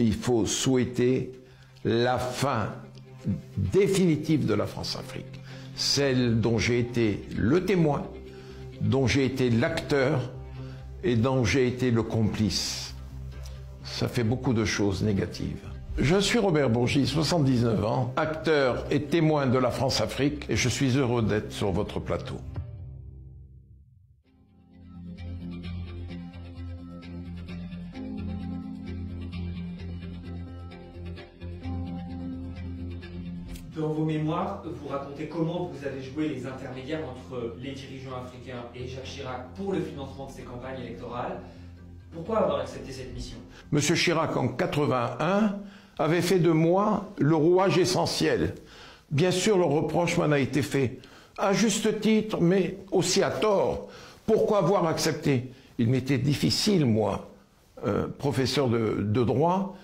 il faut souhaiter la fin définitive de la France-Afrique, celle dont j'ai été le témoin, dont j'ai été l'acteur et dont j'ai été le complice. Ça fait beaucoup de choses négatives. Je suis Robert Bourgi, 79 ans, acteur et témoin de la France-Afrique, et je suis heureux d'être sur votre plateau. Dans vos mémoires, vous racontez comment vous avez joué les intermédiaires entre les dirigeants africains et Jacques Chirac pour le financement de ces campagnes électorales. Pourquoi avoir accepté cette mission? Monsieur Chirac, en 81, avait fait de moi le rouage essentiel. Bien sûr, le reproche m'en a été fait, à juste titre, mais aussi à tort. Pourquoi avoir accepté? Il m'était difficile, moi, professeur de droit,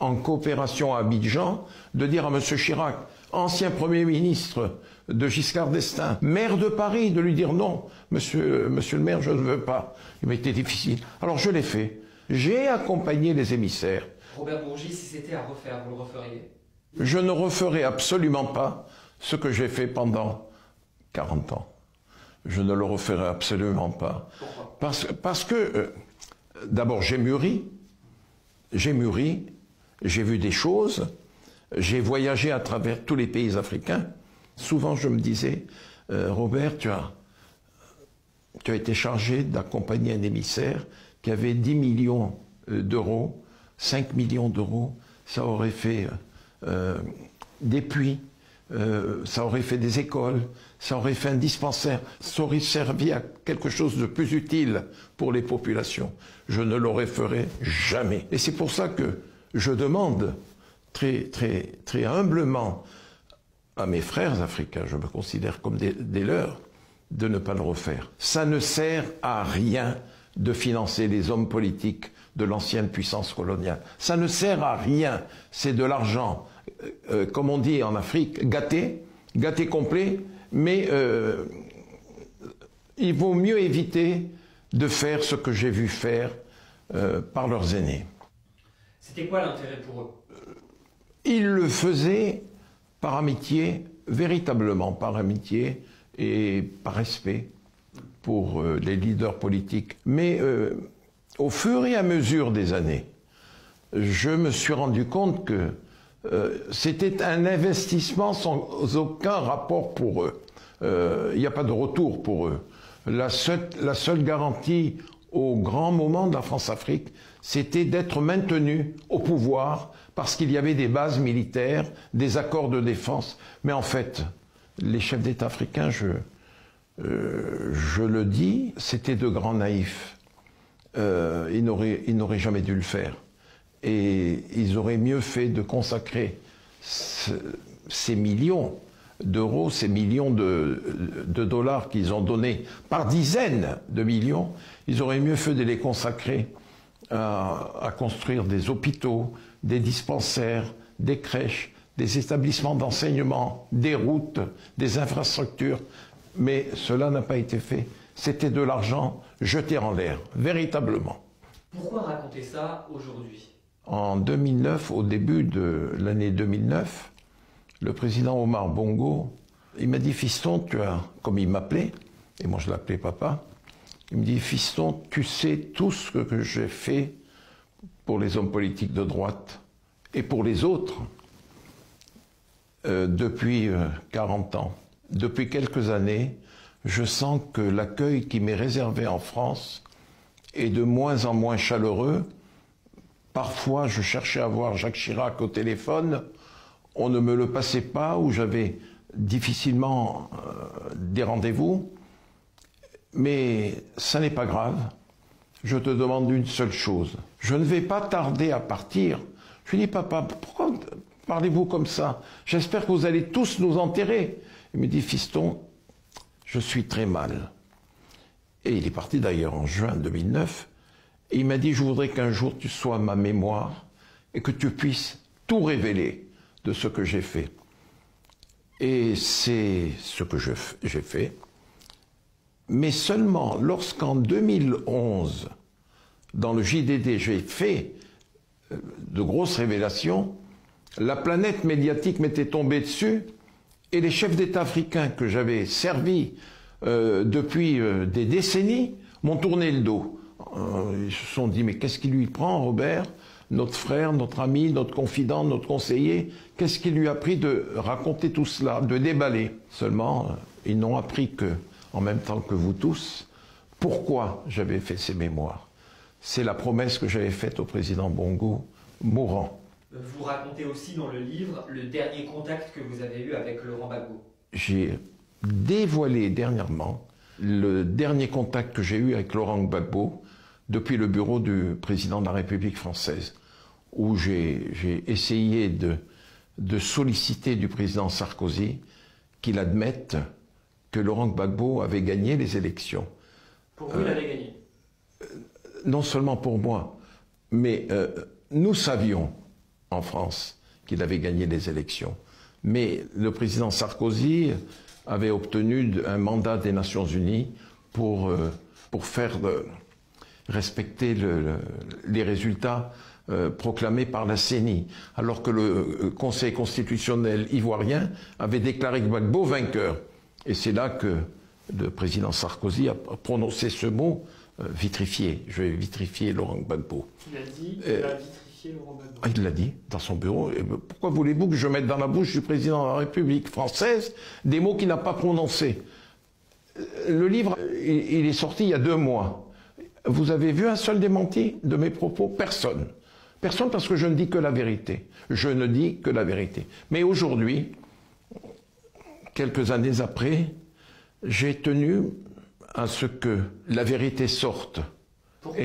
en coopération à Abidjan, de dire à monsieur Chirac, ancien Premier ministre de Giscard d'Estaing, maire de Paris, de lui dire non, monsieur le maire, je ne veux pas. Il m'était difficile. Alors je l'ai fait. J'ai accompagné les émissaires. Robert Bourgi, si c'était à refaire, vous le referiez? Je ne referai absolument pas ce que j'ai fait pendant 40 ans. Je ne le referai absolument pas. Pourquoi? Parce que, d'abord, j'ai mûri, j'ai vu des choses, j'ai voyagé à travers tous les pays africains. Souvent, je me disais, Robert, tu as été chargé d'accompagner un émissaire qui avait 10 millions d'euros, 5 millions d'euros, ça aurait fait des puits, ça aurait fait des écoles, ça aurait fait un dispensaire, ça aurait servi à quelque chose de plus utile pour les populations. Je ne l'aurais fait jamais. Et c'est pour ça que je demande très humblement à mes frères africains, je me considère comme des leurs, de ne pas le refaire. Ça ne sert à rien de financer les hommes politiques de l'ancienne puissance coloniale. Ça ne sert à rien. C'est de l'argent, comme on dit en Afrique, gâté complet, mais il vaut mieux éviter de faire ce que j'ai vu faire par leurs aînés. C'était quoi l'intérêt pour eux? Ils le faisaient par amitié, véritablement par amitié et par respect pour les leaders politiques. Mais au fur et à mesure des années, je me suis rendu compte que c'était un investissement sans aucun rapport pour eux. Il n'y a pas de retour pour eux. La seule garantie au grand moment de la France-Afrique, c'était d'être maintenu au pouvoir parce qu'il y avait des bases militaires, des accords de défense. Mais en fait, les chefs d'État africains, je le dis, c'était de grands naïfs. Ils n'auraient jamais dû le faire. Et ils auraient mieux fait de consacrer ces millions d'euros, ces millions de dollars qu'ils ont donnés par dizaines de millions, ils auraient mieux fait de les consacrer à construire des hôpitaux, des dispensaires, des crèches, des établissements d'enseignement, des routes, des infrastructures. Mais cela n'a pas été fait. C'était de l'argent jeté en l'air, véritablement. Pourquoi raconter ça aujourd'hui? En 2009, au début de l'année 2009, le président Omar Bongo, il m'a dit « Fiston, tu as... » Comme il m'appelait, et moi je l'appelais papa, il me dit « Fiston, tu sais tout ce que j'ai fait pour les hommes politiques de droite et pour les autres depuis 40 ans. Depuis quelques années, je sens que l'accueil qui m'est réservé en France est de moins en moins chaleureux. Parfois, je cherchais à voir Jacques Chirac au téléphone, on ne me le passait pas, ou j'avais difficilement des rendez-vous. Mais ça n'est pas grave. Je te demande une seule chose. Je ne vais pas tarder à partir. Je lui dis, papa, pourquoi parlez-vous comme ça? J'espère que vous allez tous nous enterrer. Il me dit, fiston, je suis très mal. Et il est parti d'ailleurs en juin 2009. Et il m'a dit, je voudrais qu'un jour tu sois ma mémoire et que tu puisses tout révéler de ce que j'ai fait. Et c'est ce que j'ai fait. Mais seulement lorsqu'en 2011, dans le JDD, j'ai fait de grosses révélations, la planète médiatique m'était tombée dessus et les chefs d'État africains que j'avais servis depuis des décennies m'ont tourné le dos. Ils se sont dit, mais qu'est-ce qui lui prend, Robert, notre frère, notre ami, notre confident, notre conseiller, qu'est-ce qui lui a pris de raconter tout cela, de déballer? Seulement, ils n'ont appris que, en même temps que vous tous, pourquoi j'avais fait ces mémoires. C'est la promesse que j'avais faite au président Bongo, mourant. Vous racontez aussi dans le livre le dernier contact que vous avez eu avec Laurent Gbagbo. J'ai dévoilé dernièrement le dernier contact que j'ai eu avec Laurent Gbagbo depuis le bureau du président de la République française, où j'ai essayé de solliciter du président Sarkozy qu'il admette que Laurent Gbagbo avait gagné les élections. Pour vous, il avait gagné? Non seulement pour moi, mais nous savions en France qu'il avait gagné les élections. Mais le président Sarkozy avait obtenu un mandat des Nations Unies pour faire respecter les résultats proclamés par la CENI, alors que le Conseil constitutionnel ivoirien avait déclaré Gbagbo vainqueur. Et c'est là que le président Sarkozy a prononcé ce mot, vitrifié. Je vais vitrifier Laurent Gbagbo. Il a dit qu'il a vitrifié Laurent Gbagbo. Il l'a dit dans son bureau. Et pourquoi voulez-vous que je mette dans la bouche du président de la République française des mots qu'il n'a pas prononcés? Le livre, il est sorti il y a 2 mois. Vous avez vu un seul démenti de mes propos? Personne. Personne, parce que je ne dis que la vérité. Je ne dis que la vérité. Mais aujourd'hui, quelques années après, j'ai tenu à ce que la vérité sorte. Pourquoi?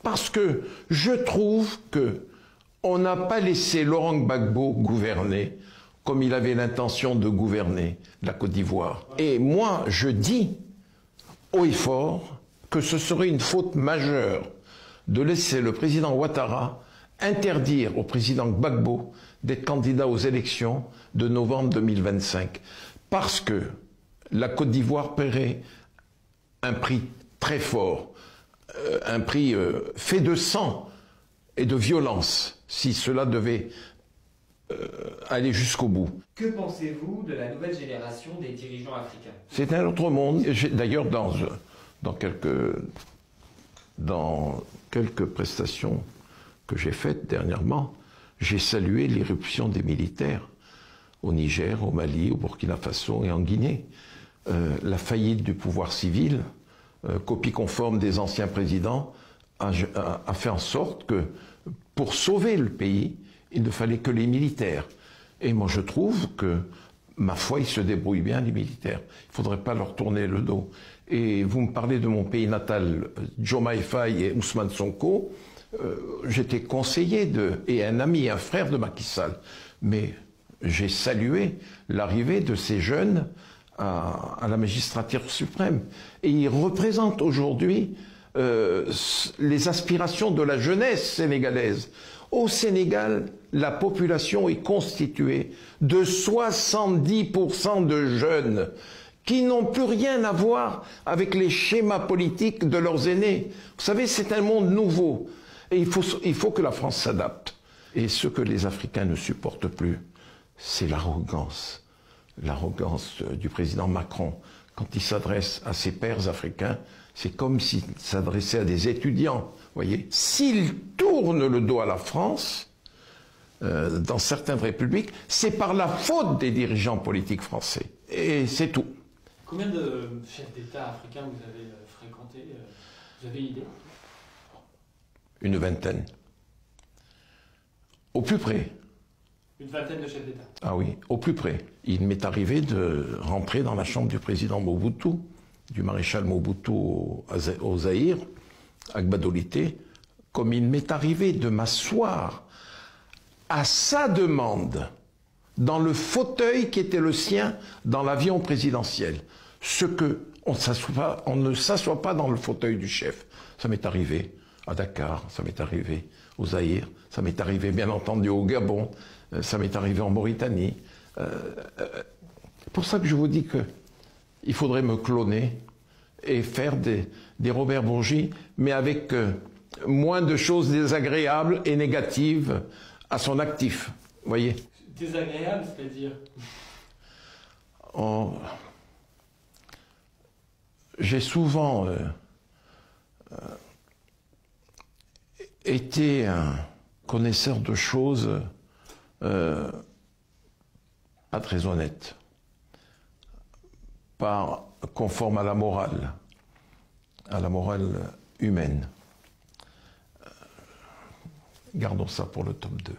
Parce que je trouve que on n'a pas laissé Laurent Gbagbo gouverner comme il avait l'intention de gouverner la Côte d'Ivoire. Et moi, je dis haut et fort que ce serait une faute majeure de laisser le président Ouattara interdire au président Gbagbo d'être candidat aux élections de novembre 2025. Parce que la Côte d'Ivoire paierait un prix très fort, un prix fait de sang et de violence, si cela devait aller jusqu'au bout. Que pensez-vous de la nouvelle génération des dirigeants africains? C'est un autre monde. D'ailleurs, dans quelques prestations que j'ai faites dernièrement, j'ai salué l'irruption des militaires au Niger, au Mali, au Burkina Faso et en Guinée. La faillite du pouvoir civil, copie conforme des anciens présidents, a fait en sorte que pour sauver le pays, il ne fallait que les militaires. Et moi je trouve que, ma foi, ils se débrouillent bien, les militaires. Il ne faudrait pas leur tourner le dos. Et vous me parlez de mon pays natal, Diomaye Faye et Ousmane Sonko. J'étais conseiller et un ami, un frère de Macky Sall. Mais j'ai salué l'arrivée de ces jeunes à la magistrature suprême. Et ils représentent aujourd'hui les aspirations de la jeunesse sénégalaise. Au Sénégal, la population est constituée de 70% de jeunes qui n'ont plus rien à voir avec les schémas politiques de leurs aînés. Vous savez, c'est un monde nouveau. Et il faut que la France s'adapte. Et ce que les Africains ne supportent plus, c'est l'arrogance. L'arrogance du président Macron. Quand il s'adresse à ses pairs africains, c'est comme s'il s'adressait à des étudiants. Voyez, s'il tourne le dos à la France, dans certaines républiques, c'est par la faute des dirigeants politiques français. Et c'est tout. Combien de chefs d'État africains vous avez fréquentés? Vous avez une idée? Une vingtaine. Au plus près. Une vingtaine de chefs d'État? Ah oui, au plus près. Il m'est arrivé de rentrer dans la chambre du président Mobutu, du maréchal Mobutu au Zaïre, à Gbadolité, comme il m'est arrivé de m'asseoir à sa demande dans le fauteuil qui était le sien dans l'avion présidentiel. Ce que on ne s'assoit pas dans le fauteuil du chef. Ça m'est arrivé à Dakar, ça m'est arrivé au Zaïre, ça m'est arrivé bien entendu au Gabon, ça m'est arrivé en Mauritanie. C'est pour ça que je vous dis qu'il faudrait me cloner et faire des Robert Bourgi, mais avec moins de choses désagréables et négatives à son actif. Vous voyez? Désagréable, c'est-à-dire? J'ai souvent été un connaisseur de choses pas très honnêtes, pas conformes à la morale humaine. Gardons ça pour le tome 2.